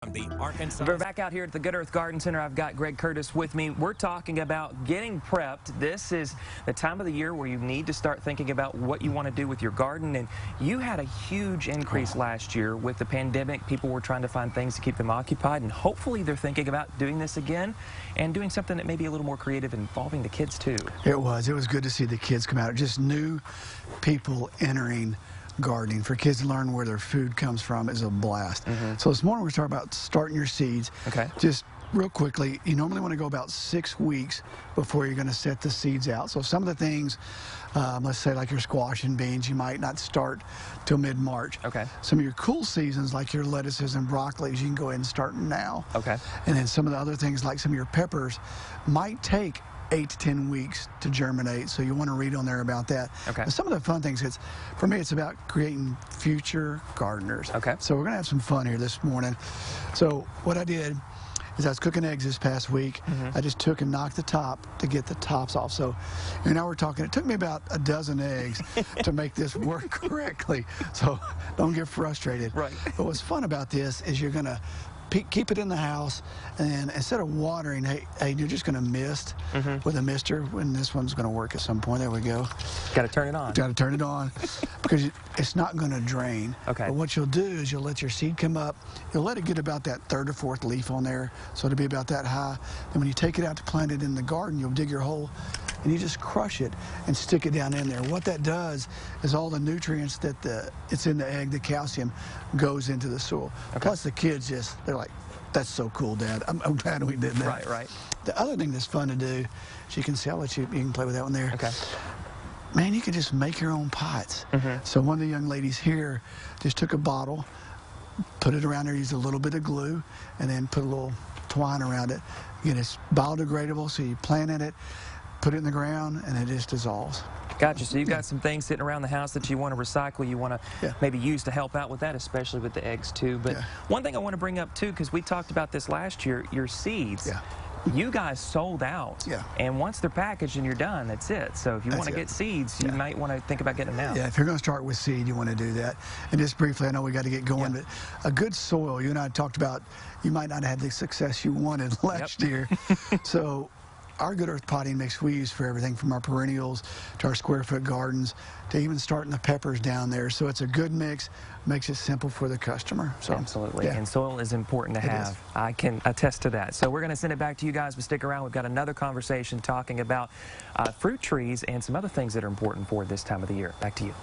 The Arkansas. We're back out here at the Good Earth Garden Center. I've got Greg Curtis with me. We're talking about getting prepped. This is the time of the year where you need to start thinking about what you want to do with your garden. And you had a huge increase last year with the pandemic. People were trying to find things to keep them occupied, and hopefully they're thinking about doing this again and doing something that may be a little more creative, involving the kids too. It was good to see the kids come out. Just new people entering gardening. For kids to learn where their food comes from is a blast. So this morning we're talking about starting your seeds. Okay. Just real quickly, you normally want to go about 6 weeks before you're going to set the seeds out. So some of the things, let's say like your squash and beans, you might not start till mid-March. Okay. Some of your cool seasons like your lettuces and broccolis, you can go ahead and start now. Okay. And then some of the other things like some of your peppers might take 8 to 10 weeks to germinate, so you want to read on there about that. Okay. And some of the fun things, for me, it's about creating future gardeners. Okay. So we're going to have some fun here this morning. So what I did is I was cooking eggs this past week. I just took and knocked the top to get the tops off. So now we're talking, it took me about a dozen eggs to make this work correctly. So don't get frustrated. Right. But what's fun about this is you're going to keep it in the house, and instead of watering, hey, you're just going to mist with a mister, and this one's going to work at some point. There we go. Got to turn it on. Got to turn it on because it's not going to drain. Okay. But what you'll do is you'll let your seed come up. You'll let it get about that 3rd or 4th leaf on there, so it'll be about that high. And when you take it out to plant it in the garden, you'll dig your hole, and you just crush it and stick it down in there. What that does is all the nutrients that it's in the egg, the calcium, goes into the soil. Okay. Plus the kids they're like, that's so cool, Dad. I'm glad we did that. Right, right. The other thing that's fun to do, as you can see, I'll let you can play with that one there. Okay. Man, you can just make your own pots. So one of the young ladies here just took a bottle, put it around there, used a little bit of glue, and then put a little twine around it. Again, it's biodegradable, so you plant in it, put it in the ground, and it just dissolves. Gotcha. So you've got some things sitting around the house that you want to recycle, you want to maybe use to help out with that, especially with the eggs too. But one thing I want to bring up too, because we talked about this last year, your seeds. You guys sold out. And once they're packaged and you're done, that's it. So if you want to get seeds, you might want to think about getting them now. Yeah, if you're going to start with seed, you want to do that. And just briefly, I know we got to get going, but a good soil, you and I talked about, you might not have the success you wanted last year. So our Good Earth potting mix we use for everything from our perennials to our square foot gardens to even starting the peppers down there. So it's a good mix, makes it simple for the customer. So absolutely. And soil is important to have. I can attest to that. So we're going to send it back to you guys, but stick around. We've got another conversation talking about fruit trees and some other things that are important for this time of the year. Back to you.